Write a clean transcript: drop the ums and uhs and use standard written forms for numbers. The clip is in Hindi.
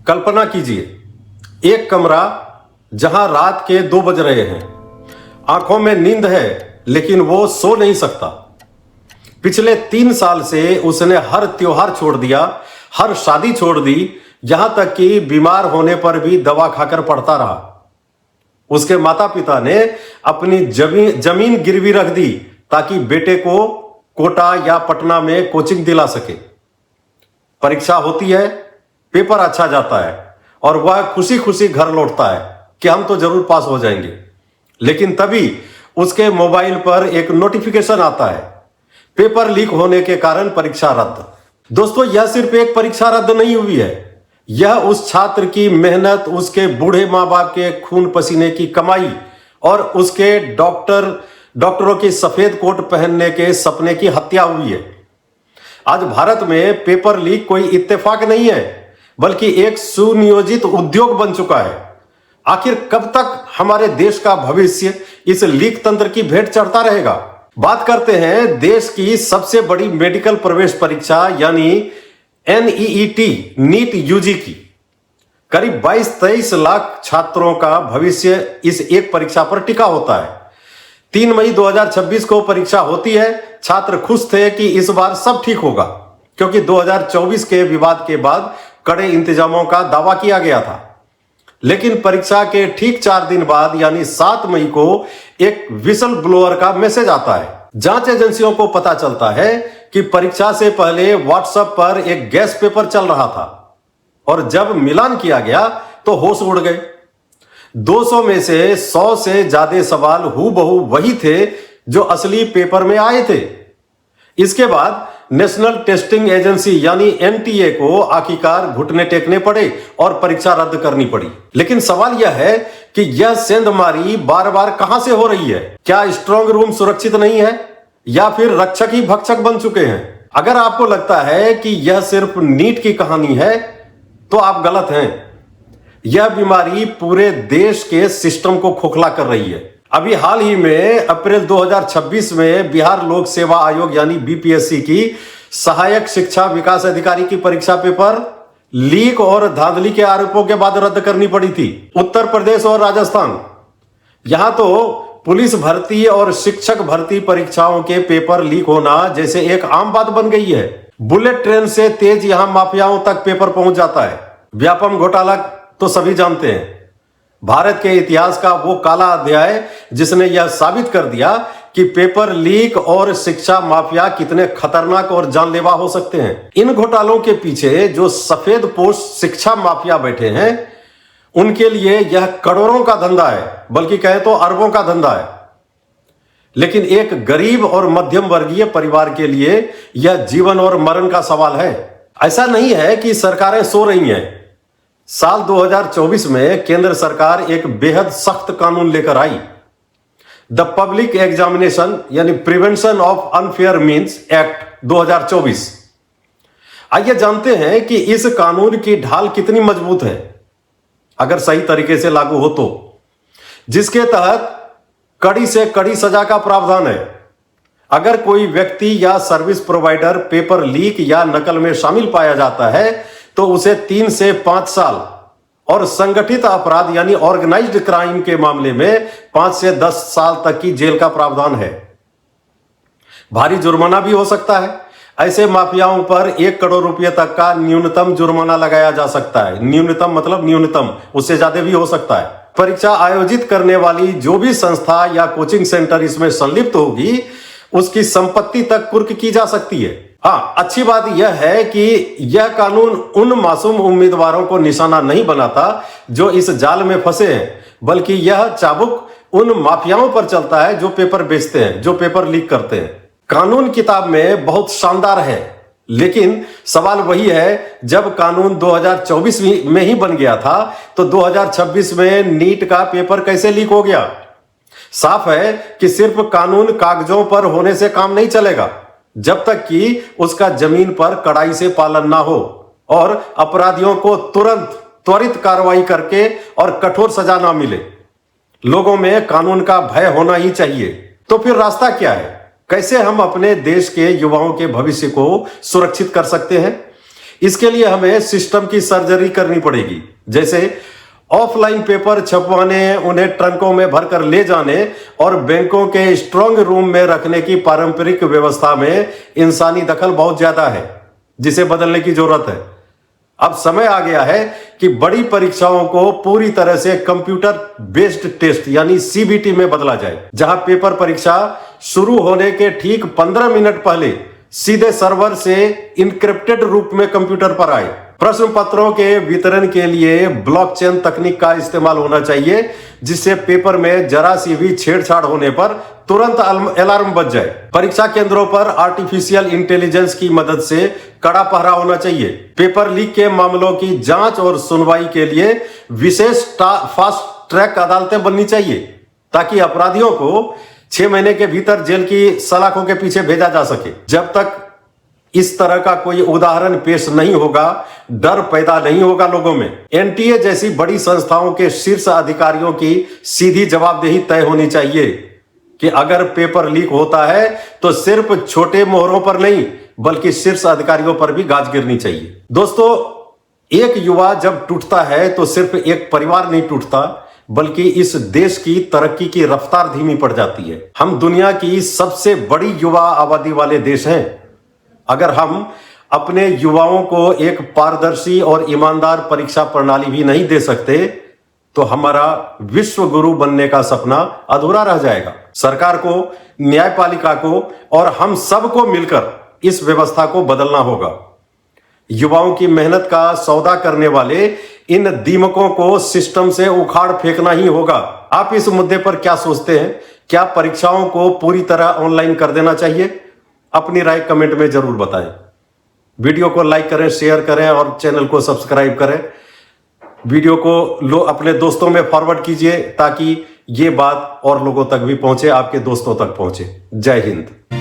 कल्पना कीजिए एक कमरा जहां रात के 2 बज रहे हैं, आंखों में नींद है लेकिन वो सो नहीं सकता। पिछले 3 साल से उसने हर त्योहार छोड़ दिया, हर शादी छोड़ दी, यहां तक कि बीमार होने पर भी दवा खाकर पड़ता रहा। उसके माता पिता ने अपनी जमीन गिरवी रख दी ताकि बेटे को कोटा या पटना में कोचिंग दिला सके। परीक्षा होती है, पेपर अच्छा जाता है और वह खुशी खुशी घर लौटता है कि हम तो जरूर पास हो जाएंगे। लेकिन तभी उसके मोबाइल पर एक नोटिफिकेशन आता है, पेपर लीक होने के कारण परीक्षा रद्द। दोस्तों, यह सिर्फ एक परीक्षा रद्द नहीं हुई है, यह उस छात्र की मेहनत, उसके बूढ़े मां बाप के खून पसीने की कमाई और उसके डॉक्टरों की सफेद कोट पहनने के सपने की हत्या हुई है। आज भारत में पेपर लीक कोई इत्तेफाक नहीं है, बल्कि एक सुनियोजित उद्योग बन चुका है। आखिर कब तक हमारे देश का भविष्य इस लीक तंत्र की भेंट चढ़ता रहेगा? बात करते हैं देश की सबसे बड़ी मेडिकल प्रवेश परीक्षा यानी NEET नीट यूजी की। करीब 22-23 लाख छात्रों का भविष्य इस एक परीक्षा पर टिका होता है। 3 मई 2026 को परीक्षा होती है। छात्र खुश थे कि इस बार सब ठीक होगा, क्योंकि 2024 के विवाद के बाद कड़े इंतजामों का दावा किया गया था। लेकिन परीक्षा के ठीक 4 दिन बाद यानी 7 मई को एक विसल ब्लोअर का मैसेज आता है। जांच एजेंसियों को पता चलता है कि परीक्षा से पहले व्हाट्सएप पर एक गैस पेपर चल रहा था और जब मिलान किया गया तो होश उड़ गए। 200 में से 100 से ज्यादा सवाल हूबहू वही थे जो असली पेपर में आए थे। इसके बाद नेशनल टेस्टिंग एजेंसी यानी NTA को आखिरकार घुटने टेकने पड़े और परीक्षा रद्द करनी पड़ी। लेकिन सवाल यह है कि यह सेंधमारी बार बार कहां से हो रही है? क्या स्ट्रांग रूम सुरक्षित नहीं है या फिर रक्षक ही भक्षक बन चुके हैं? अगर आपको लगता है कि यह सिर्फ नीट की कहानी है तो आप गलत हैं। यह बीमारी पूरे देश के सिस्टम को खोखला कर रही है। अभी हाल ही में अप्रैल 2026 में बिहार लोक सेवा आयोग यानी BPSC की सहायक शिक्षा विकास अधिकारी की परीक्षा पेपर लीक और धांधली के आरोपों के बाद रद्द करनी पड़ी थी। उत्तर प्रदेश और राजस्थान, यहां तो पुलिस भर्ती और शिक्षक भर्ती परीक्षाओं के पेपर लीक होना जैसे एक आम बात बन गई है। बुलेट ट्रेन से तेज यहां माफियाओं तक पेपर पहुंच जाता है। व्यापम घोटाला तो सभी जानते हैं, भारत के इतिहास का वो काला अध्याय जिसने यह साबित कर दिया कि पेपर लीक और शिक्षा माफिया कितने खतरनाक और जानलेवा हो सकते हैं। इन घोटालों के पीछे जो सफेद पोश शिक्षा माफिया बैठे हैं, उनके लिए यह करोड़ों का धंधा है, बल्कि कहें तो अरबों का धंधा है। लेकिन एक गरीब और मध्यम वर्गीय परिवार के लिए यह जीवन और मरण का सवाल है। ऐसा नहीं है कि सरकारें सो रही हैं। साल 2024 में केंद्र सरकार एक बेहद सख्त कानून लेकर आई, द पब्लिक एग्जामिनेशन यानी prevention of unfair means act 2024। आइए जानते हैं कि इस कानून की ढाल कितनी मजबूत है अगर सही तरीके से लागू हो तो, जिसके तहत कड़ी से कड़ी सजा का प्रावधान है। अगर कोई व्यक्ति या सर्विस प्रोवाइडर पेपर लीक या नकल में शामिल पाया जाता है तो उसे 3 से 5 साल और संगठित अपराध यानी ऑर्गेनाइज्ड क्राइम के मामले में 5 से 10 साल तक की जेल का प्रावधान है। भारी जुर्माना भी हो सकता है। ऐसे माफियाओं पर 1 करोड़ रुपए तक का न्यूनतम जुर्माना लगाया जा सकता है। न्यूनतम मतलब न्यूनतम, उससे ज्यादा भी हो सकता है। परीक्षा आयोजित करने वाली जो भी संस्था या कोचिंग सेंटर इसमें संलिप्त होगी, उसकी संपत्ति तक कुर्क की जा सकती है। हाँ, अच्छी बात यह है कि यह कानून उन मासूम उम्मीदवारों को निशाना नहीं बनाता जो इस जाल में फंसे हैं, बल्कि यह चाबुक उन माफियाओं पर चलता है जो पेपर बेचते हैं, जो पेपर लीक करते हैं। कानून किताब में बहुत शानदार है, लेकिन सवाल वही है, जब कानून 2024 में ही बन गया था तो 2026 में नीट का पेपर कैसे लीक हो गया? साफ है कि सिर्फ कानून कागजों पर होने से काम नहीं चलेगा, जब तक कि उसका जमीन पर कड़ाई से पालन ना हो और अपराधियों को त्वरित कार्रवाई करके और कठोर सजा ना मिले। लोगों में कानून का भय होना ही चाहिए। तो फिर रास्ता क्या है? कैसे हम अपने देश के युवाओं के भविष्य को सुरक्षित कर सकते हैं? इसके लिए हमें सिस्टम की सर्जरी करनी पड़ेगी, जैसे ऑफलाइन पेपर छपवाने, उन्हें ट्रंकों में भरकर ले जाने और बैंकों के स्ट्रांग रूम में रखने की पारंपरिक व्यवस्था में इंसानी दखल बहुत ज्यादा है, जिसे बदलने की जरूरत है। अब समय आ गया है कि बड़ी परीक्षाओं को पूरी तरह से कंप्यूटर बेस्ड टेस्ट यानी सीबीटी में बदला जाए, जहां पेपर परीक्षा शुरू होने के ठीक 15 मिनट पहले सीधे सर्वर से इनक्रिप्टेड रूप में कंप्यूटर पर आए। प्रश्न पत्रों के वितरण के लिए ब्लॉकचेन तकनीक का इस्तेमाल होना चाहिए, जिससे पेपर में जरा सी भी छेड़छाड़ होने पर तुरंत अलार्म बज जाए। परीक्षा केंद्रों पर आर्टिफिशियल इंटेलिजेंस की मदद से कड़ा पहरा होना चाहिए। पेपर लीक के मामलों की जांच और सुनवाई के लिए विशेष फास्ट ट्रैक अदालतें बननी चाहिए, ताकि अपराधियों को 6 महीने के भीतर जेल की सलाखों के पीछे भेजा जा सके। जब तक इस तरह का कोई उदाहरण पेश नहीं होगा, डर पैदा नहीं होगा लोगों में। एनटीए जैसी बड़ी संस्थाओं के शीर्ष अधिकारियों की सीधी जवाबदेही तय होनी चाहिए कि अगर पेपर लीक होता है तो सिर्फ छोटे मोहरों पर नहीं, बल्कि शीर्ष अधिकारियों पर भी गाज गिरनी चाहिए। दोस्तों, एक युवा जब टूटता है तो सिर्फ एक परिवार नहीं टूटता, बल्कि इस देश की तरक्की की रफ्तार धीमी पड़ जाती है। हम दुनिया की सबसे बड़ी युवा आबादी वाले देश हैं। अगर हम अपने युवाओं को एक पारदर्शी और ईमानदार परीक्षा प्रणाली भी नहीं दे सकते, तो हमारा विश्व गुरु बनने का सपना अधूरा रह जाएगा। सरकार को, न्यायपालिका को और हम सबको मिलकर इस व्यवस्था को बदलना होगा। युवाओं की मेहनत का सौदा करने वाले इन दीमकों को सिस्टम से उखाड़ फेंकना ही होगा। आप इस मुद्दे पर क्या सोचते हैं? क्या परीक्षाओं को पूरी तरह ऑनलाइन कर देना चाहिए? अपनी राय कमेंट में जरूर बताएं। वीडियो को लाइक करें, शेयर करें और चैनल को सब्सक्राइब करें। वीडियो को अपने दोस्तों में फॉरवर्ड कीजिए, ताकि ये बात और लोगों तक भी पहुंचे, आपके दोस्तों तक पहुंचे। जय हिंद।